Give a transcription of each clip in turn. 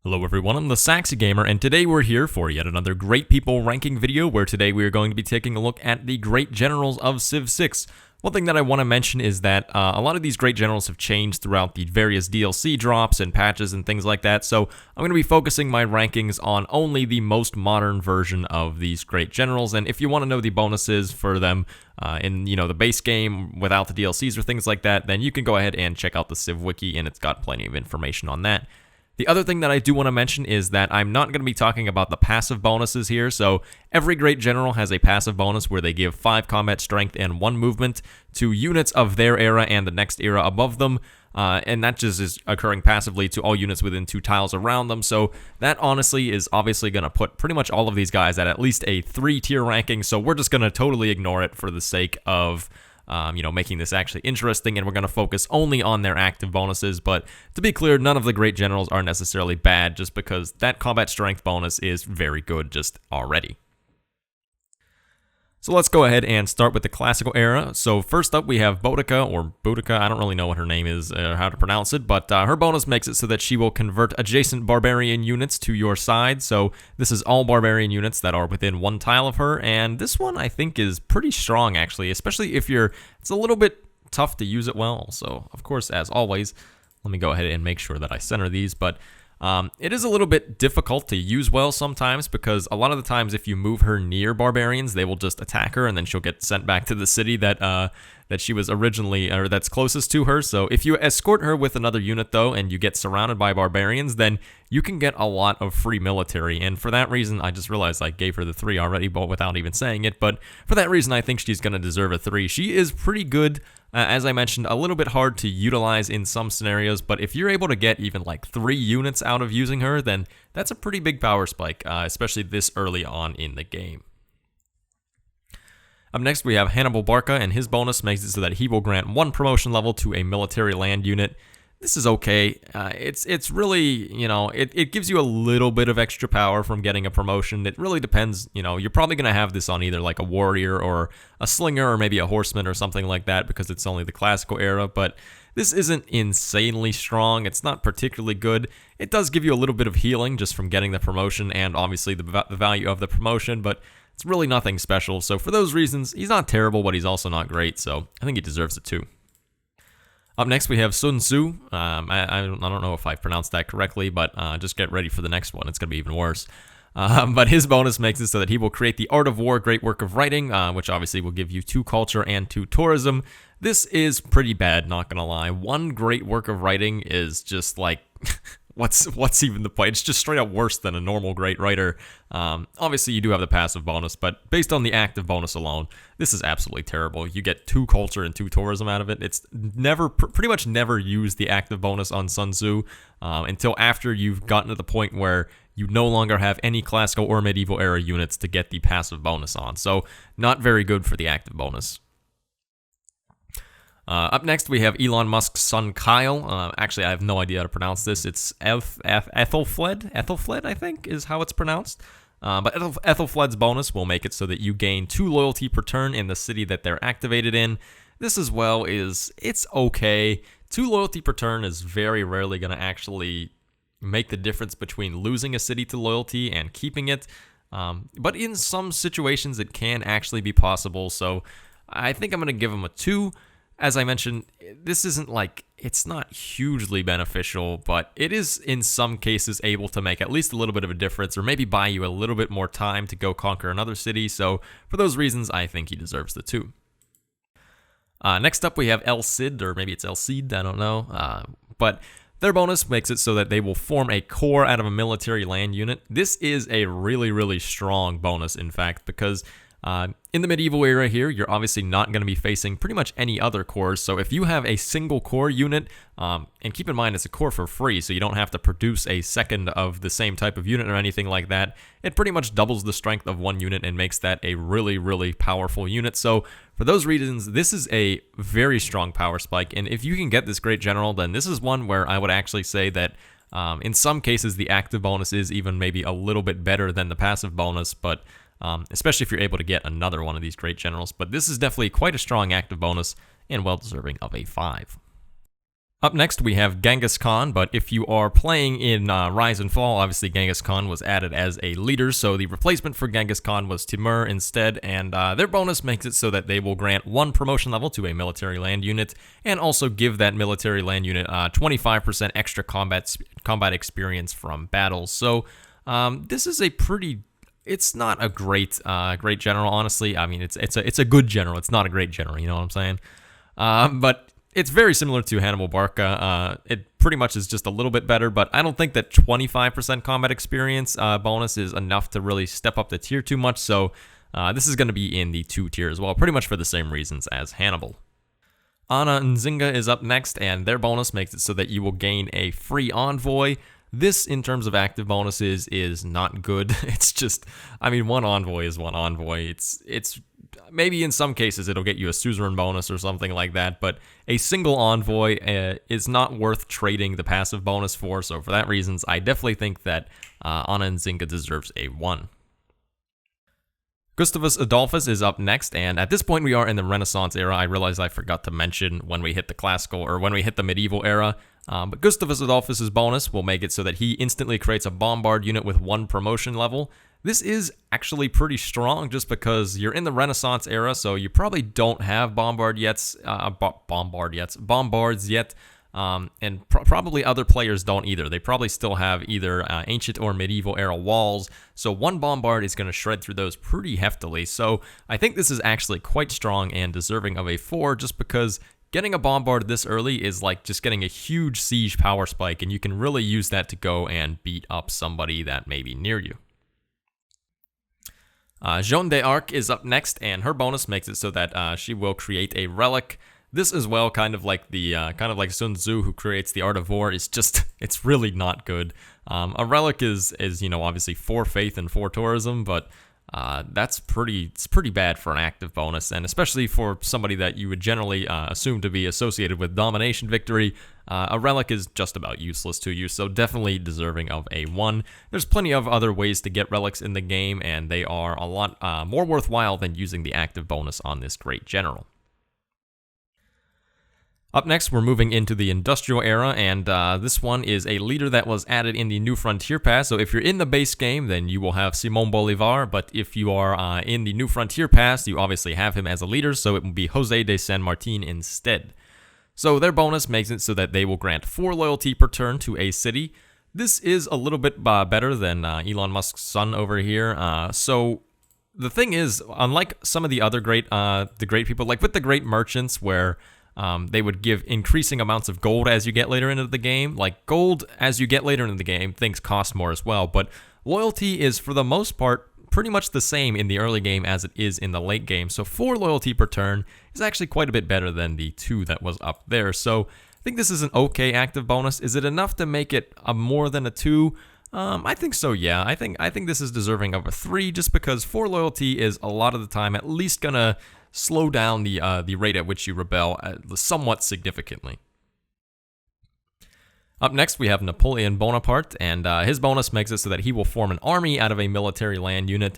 Hello everyone, I'm the Saxy Gamer, and today we're here for yet another Great People ranking video, where today we are going to be taking a look at the Great Generals of Civ 6. One thing that I want to mention is that a lot of these Great Generals have changed throughout the various DLC drops and patches and things like that, so I'm going to be focusing my rankings on only the most modern version of these Great Generals, and if you want to know the bonuses for them in the base game without the DLCs or things like that, then you can go ahead and check out the Civ Wiki, and it's got plenty of information on that. The other thing that I do want to mention is that I'm not going to be talking about the passive bonuses here. So every Great General has a passive bonus where they give 5 combat strength and 1 movement to units of their era and the next era above them. And that just is occurring passively to all units within 2 tiles around them. So that honestly is obviously going to put pretty much all of these guys at least a 3-tier ranking. So we're just going to totally ignore it for the sake of making this actually interesting, and we're going to focus only on their active bonuses. But to be clear, none of the Great Generals are necessarily bad, just because that combat strength bonus is very good just already. So let's go ahead and start with the classical era. So first up we have Boudica, or Boudica, I don't really know what her name is, how to pronounce it, but her bonus makes it so that she will convert adjacent barbarian units to your side. So this is all barbarian units that are within 1 tile of her, and this one I think is pretty strong actually, especially if it's a little bit tough to use it well. So of course, as always, let me go ahead and make sure that I center these, but it is a little bit difficult to use well sometimes, because a lot of the times if you move her near barbarians, they will just attack her and then she'll get sent back to the city that she was originally, or that's closest to her. So if you escort her with another unit though, and you get surrounded by barbarians, then you can get a lot of free military. And for that reason, I just realized I gave her the 3 already, but without even saying it. But for that reason, I think she's going to deserve a 3. She is pretty good. As I mentioned, a little bit hard to utilize in some scenarios, but if you're able to get even like 3 units out of using her, then that's a pretty big power spike, especially this early on in the game. Up next, we have Hannibal Barca, and his bonus makes it so that he will grant 1 promotion level to a military land unit. This is okay. It's really, it gives you a little bit of extra power from getting a promotion. It really depends, you're probably going to have this on either like a warrior or a slinger or maybe a horseman or something like that, because it's only the classical era, but this isn't insanely strong. It's not particularly good. It does give you a little bit of healing just from getting the promotion and obviously the value of the promotion, but it's really nothing special. So for those reasons, he's not terrible, but he's also not great, so I think he deserves it too. Up next, we have Sun Tzu. I don't know if I pronounced that correctly, but just get ready for the next one. It's going to be even worse. But his bonus makes it so that he will create the Art of War Great Work of Writing, which obviously will give you 2 culture and 2 tourism. This is pretty bad, not going to lie. 1 Great Work of Writing is just like... What's even the point? It's just straight up worse than a normal great writer. Obviously, you do have the passive bonus, but based on the active bonus alone, this is absolutely terrible. You get 2 culture and 2 tourism out of it. It's pretty much never used the active bonus on Sun Tzu until after you've gotten to the point where you no longer have any classical or medieval era units to get the passive bonus on. So not very good for the active bonus. Up next, we have Elon Musk's son, Kyle. Actually, I have no idea how to pronounce this. It's Ethelfled? Ethelfled, I think, is how it's pronounced. But Ethelfled's bonus will make it so that you gain 2 loyalty per turn in the city that they're activated in. This as well it's okay. 2 loyalty per turn is very rarely going to actually make the difference between losing a city to loyalty and keeping it. But in some situations, it can actually be possible. So I think I'm going to give him a 2. As I mentioned, this isn't it's not hugely beneficial, but it is in some cases able to make at least a little bit of a difference, or maybe buy you a little bit more time to go conquer another city. So for those reasons, I think he deserves the 2. Next up, we have El Cid, or maybe it's El Cid, I don't know. But their bonus makes it so that they will form a core out of a military land unit. This is a really, really strong bonus, in fact, because in the medieval era here, you're obviously not going to be facing pretty much any other cores. So if you have a single core unit, and keep in mind it's a core for free, so you don't have to produce a second of the same type of unit or anything like that, it pretty much doubles the strength of 1 unit and makes that a really, really powerful unit. So for those reasons, this is a very strong power spike, and if you can get this Great General, then this is one where I would actually say that in some cases the active bonus is even maybe a little bit better than the passive bonus, but especially if you're able to get another one of these Great Generals. But this is definitely quite a strong active bonus and well deserving of a 5. Up next, we have Genghis Khan, but if you are playing in Rise and Fall, obviously Genghis Khan was added as a leader, so the replacement for Genghis Khan was Timur instead, and their bonus makes it so that they will grant 1 promotion level to a military land unit, and also give that military land unit 25% extra combat experience from battles. So this is a pretty... It's not a great general, honestly. I mean, it's a good general. It's not a great general, you know what I'm saying? But it's very similar to Hannibal Barca. It pretty much is just a little bit better, but I don't think that 25% combat experience bonus is enough to really step up the tier too much, so this is going to be in the 2 tier as well, pretty much for the same reasons as Hannibal. Ana Nzinga is up next, and their bonus makes it so that you will gain a free envoy. This, in terms of active bonuses, is not good. It's just, I mean, 1 envoy is 1 envoy. It's maybe in some cases it'll get you a suzerain bonus or something like that, but a single envoy is not worth trading the passive bonus for, so for that reasons, I definitely think that Ana Nzinga deserves a 1. Gustavus Adolphus is up next, and at this point we are in the Renaissance era. I realize I forgot to mention when we hit the classical, or when we hit the medieval era, but Gustavus Adolphus's bonus will make it so that he instantly creates a bombard unit with 1 promotion level. This is actually pretty strong just because you're in the Renaissance era, so you probably don't have bombards yet, and probably other players don't either. They probably still have either ancient or medieval era walls, so 1 bombard is going to shred through those pretty heftily. So I think this is actually quite strong and deserving of a 4, just because getting a bombard this early is like just getting a huge siege power spike, and you can really use that to go and beat up somebody that may be near you. Joan d'Arc is up next, and her bonus makes it so that she will create a relic. This as well, kind of like Sun Tzu, who creates the Art of War, is just, it's really not good. A relic is obviously 4 faith and 4 tourism, but it's pretty bad for an active bonus, and especially for somebody that you would generally assume to be associated with domination victory. A relic is just about useless to you, so definitely deserving of a 1. There's plenty of other ways to get relics in the game, and they are a lot more worthwhile than using the active bonus on this great general. Up next, we're moving into the Industrial Era, and this one is a leader that was added in the New Frontier Pass. So if you're in the base game, then you will have Simón Bolívar, but if you are in the New Frontier Pass, you obviously have him as a leader, so it will be José de San Martín instead. So their bonus makes it so that they will grant 4 loyalty per turn to a city. This is a little bit better than Elon Musk's son over here. So the thing is, unlike some of the other great people, like with the great merchants where they would give increasing amounts of gold as you get later into the game. Like, gold as you get later into the game, things cost more as well. But loyalty is, for the most part, pretty much the same in the early game as it is in the late game. So 4 loyalty per turn is actually quite a bit better than the 2 that was up there. So I think this is an okay active bonus. Is it enough to make it a more than a 2? I think so, yeah. I think this is deserving of a 3, just because 4 loyalty is a lot of the time at least gonna slow down the rate at which you rebel somewhat significantly. Up next, we have Napoleon Bonaparte, and his bonus makes it so that he will form an army out of a military land unit.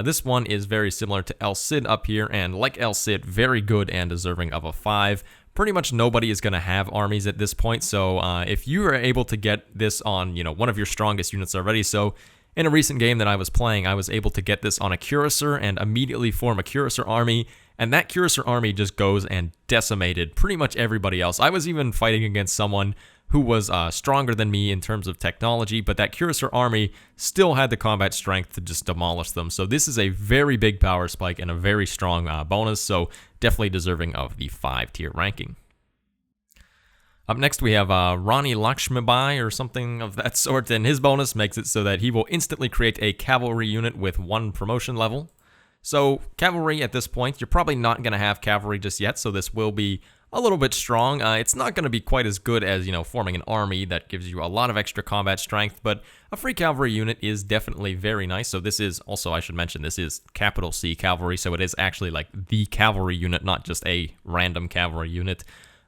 This one is very similar to El Cid up here, and like El Cid, very good and deserving of a 5. Pretty much nobody is going to have armies at this point, so if you are able to get this on, one of your strongest units already, so in a recent game that I was playing, I was able to get this on a cuirassar and immediately form a cuirassar army, and that cuirassar army just goes and decimated pretty much everybody else. I was even fighting against someone who was stronger than me in terms of technology, but that cuirassar army still had the combat strength to just demolish them. So this is a very big power spike and a very strong bonus, so definitely deserving of the 5-tier ranking. Up next, we have Rani Lakshmibai or something of that sort, and his bonus makes it so that he will instantly create a cavalry unit with 1 promotion level. So cavalry at this point, you're probably not going to have cavalry just yet, so this will be a little bit strong. It's not going to be quite as good as, forming an army that gives you a lot of extra combat strength, but a free cavalry unit is definitely very nice. So this is also, I should mention, this is capital C cavalry, so it is actually like the cavalry unit, not just a random cavalry unit.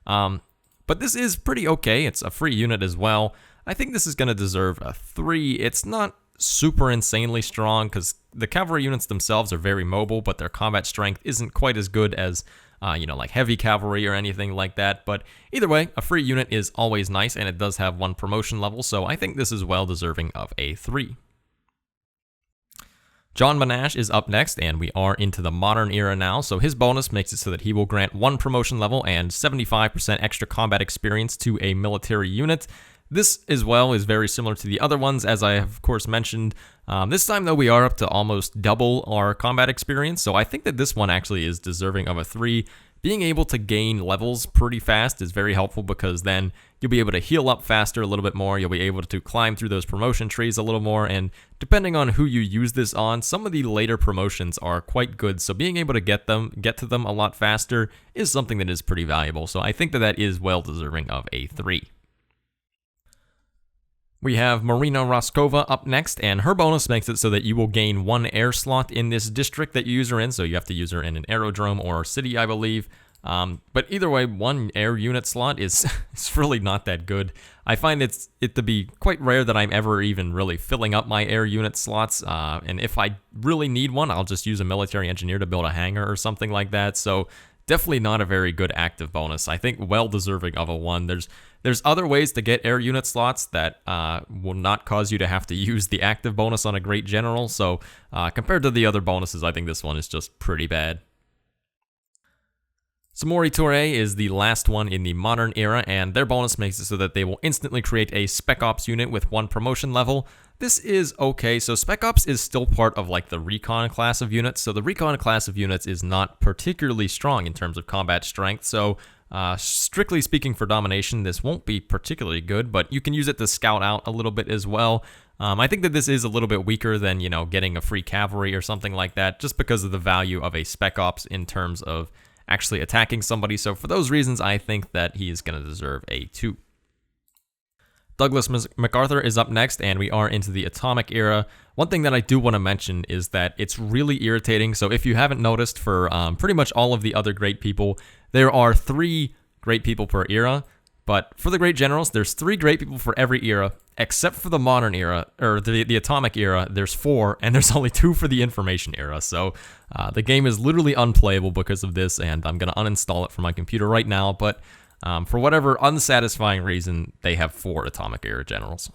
But this is pretty okay. It's a free unit as well. I think this is going to deserve a 3. It's not super insanely strong because the cavalry units themselves are very mobile, but their combat strength isn't quite as good as like heavy cavalry or anything like that. But either way, a free unit is always nice, and it does have 1 promotion level, so I think this is well deserving of a 3. John Monash is up next, and we are into the modern era now, so his bonus makes it so that he will grant 1 promotion level and 75% extra combat experience to a military unit. This, as well, is very similar to the other ones, as I have, of course, mentioned. This time, though, we are up to almost double our combat experience, so I think that this one actually is deserving of a 3. Being able to gain levels pretty fast is very helpful, because then you'll be able to heal up faster a little bit more, you'll be able to climb through those promotion trees a little more, and depending on who you use this on, some of the later promotions are quite good, so being able to get to them a lot faster is something that is pretty valuable, so I think that that is well deserving of a 3. We have Marina Roskova up next, and her bonus makes it so that you will gain 1 air slot in this district that you use her in, so you have to use her in an aerodrome or city, I believe. But either way, 1 air unit slot is really not that good. I find it to be quite rare that I'm ever even really filling up my air unit slots, and if I really need one, I'll just use a military engineer to build a hangar or something like that, so definitely not a very good active bonus. I think well deserving of a 1. There's other ways to get air unit slots that will not cause you to have to use the active bonus on a great general, so compared to the other bonuses, I think this one is just pretty bad. Samori Touré is the last one in the modern era, and their bonus makes it so that they will instantly create a Spec Ops unit with 1 promotion level. This is okay, so Spec Ops is still part of like the Recon class of units, so the Recon class of units is not particularly strong in terms of combat strength, so strictly speaking for domination, this won't be particularly good, but you can use it to scout out a little bit as well. I think that this is a little bit weaker than, getting a free cavalry or something like that, just because of the value of a Spec Ops in terms of actually attacking somebody, so for those reasons, I think that he is going to deserve a 2. Douglas MacArthur is up next, and we are into the Atomic Era. One thing that I do want to mention is that it's really irritating, so if you haven't noticed, for pretty much all of the other great people, there are 3 great people per era, but for the great generals, there's 3 great people for every era, except for the modern era, or the Atomic Era, there's 4, and there's only 2 for the Information Era, so the game is literally unplayable because of this, and I'm going to uninstall it from my computer right now, but for whatever unsatisfying reason, they have 4 Atomic Era generals.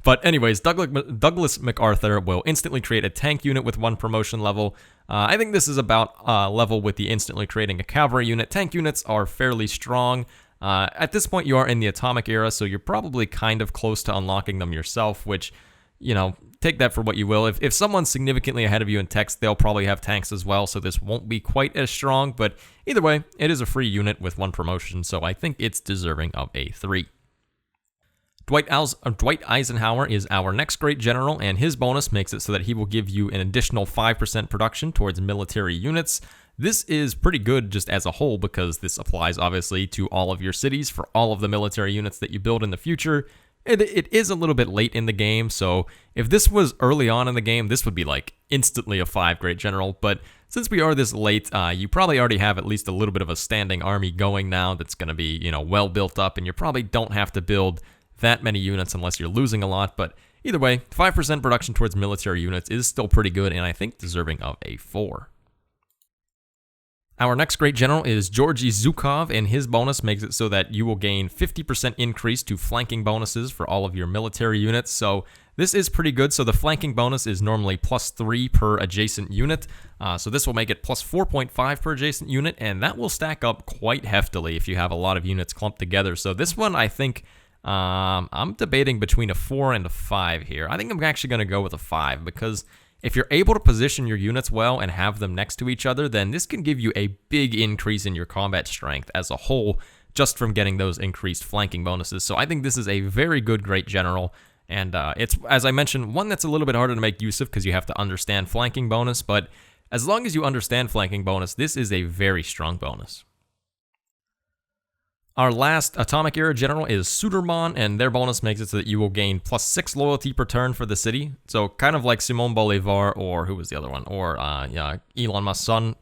But anyways, Douglas MacArthur will instantly create a tank unit with 1 promotion level. I think this is about level with the instantly creating a cavalry unit. Tank units are fairly strong. At this point, you are in the Atomic Era, so you're probably kind of close to unlocking them yourself, which, take that for what you will. If someone's significantly ahead of you in techs, they'll probably have tanks as well, so this won't be quite as strong, but either way, it is a free unit with 1 promotion, so I think it's deserving of a 3. Dwight Eisenhower is our next great general, and his bonus makes it so that he will give you an additional 5% production towards military units. This is pretty good just as a whole, because this applies obviously to all of your cities for all of the military units that you build in the future. It is a little bit late in the game, so if this was early on in the game, this would be like instantly a 5 great general, but since we are this late, you probably already have at least a little bit of a standing army going now that's going to be, well built up, and you probably don't have to build that many units unless you're losing a lot, but either way, 5% production towards military units is still pretty good, and I think deserving of a 4. Our next great general is Georgy Zhukov, and his bonus makes it so that you will gain 50% increase to flanking bonuses for all of your military units, so this is pretty good. So the flanking bonus is normally +3 per adjacent unit, so this will make it +4.5 per adjacent unit, and that will stack up quite heftily if you have a lot of units clumped together. So this one, I think, I'm debating between a 4 and a 5 here. I think I'm actually going to go with a 5, because if you're able to position your units well and have them next to each other, then this can give you a big increase in your combat strength as a whole, just from getting those increased flanking bonuses. So I think this is a very good great general, and it's, as I mentioned, one that's a little bit harder to make use of because you have to understand flanking bonus, but as long as you understand flanking bonus, this is a very strong bonus. Our last Atomic Era general is Suderman, and their bonus makes it so that you will gain +6 loyalty per turn for the city. So kind of like Simon Bolivar, or who was the other one? Or Elon Musk's son.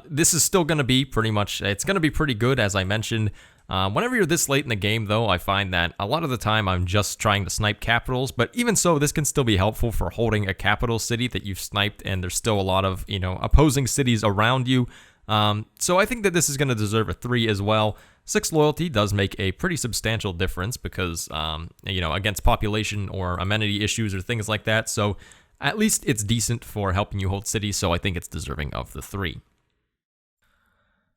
This is still going to be pretty much, it's going to be pretty good, as I mentioned. Whenever you're this late in the game, though, I find that a lot of the time I'm just trying to snipe capitals, but even so, this can still be helpful for holding a capital city that you've sniped, and there's still a lot of, opposing cities around you. So I think that this is going to deserve a 3 as well. 6 loyalty does make a pretty substantial difference because, against population or amenity issues or things like that. So at least it's decent for helping you hold cities, so I think it's deserving of the 3.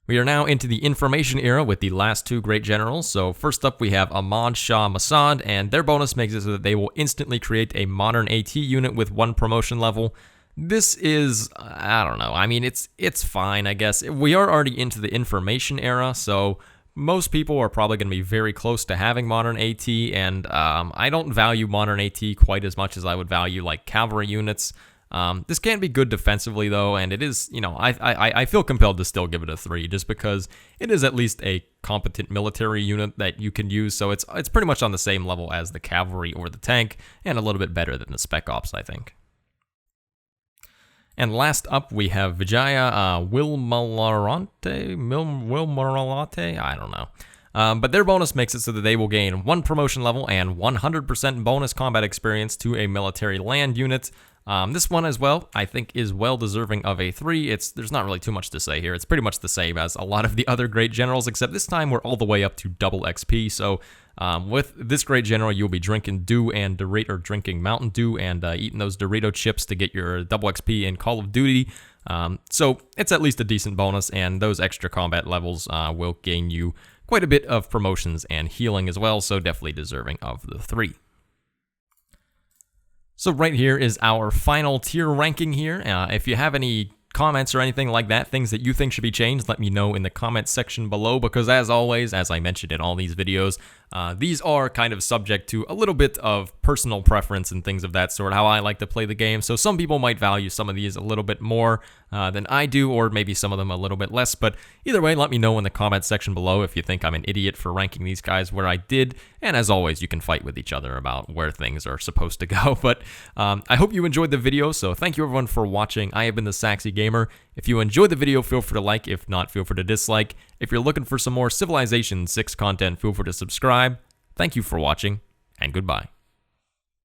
We are now into the information era with the last 2 great generals. So first up we have Ahmad Shah Massaad, and their bonus makes it so that they will instantly create a modern AT unit with 1 promotion level. This is, I don't know, I mean, it's fine, I guess. We are already into the information era, so most people are probably going to be very close to having modern AT, and I don't value modern AT quite as much as I would value, like, cavalry units. This can be good defensively, though, and it is, I feel compelled to still give it a 3, just because it is at least a competent military unit that you can use, so it's pretty much on the same level as the cavalry or the tank, and a little bit better than the Spec Ops, I think. And last up, we have Vijaya Wilmalate, I don't know. But their bonus makes it so that they will gain 1 promotion level and 100% bonus combat experience to a military land unit. This one as well, I think, is well deserving of a 3. There's not really too much to say here. It's pretty much the same as a lot of the other great generals, except this time we're all the way up to double XP. So with this great general, you'll be drinking Dew and drinking Mountain Dew and eating those Dorito chips to get your double XP in Call of Duty. So it's at least a decent bonus, and those extra combat levels will gain you quite a bit of promotions and healing as well, so definitely deserving of the 3. So right here is our final tier ranking here. If you have any comments or anything like that, things that you think should be changed, let me know in the comment section below, because as always, as I mentioned in all these videos, these are kind of subject to a little bit of personal preference and things of that sort, how I like to play the game. So some people might value some of these a little bit more than I do, or maybe some of them a little bit less, but either way, let me know in the comment section below if you think I'm an idiot for ranking these guys where I did, and as always, you can fight with each other about where things are supposed to go. But I hope you enjoyed the video, so thank you everyone for watching. I have been the Saxy Gamer. If you enjoyed the video, feel free to like. If not, feel free to dislike. If you're looking for some more Civilization 6 content, feel free to subscribe. Thank you for watching, and goodbye.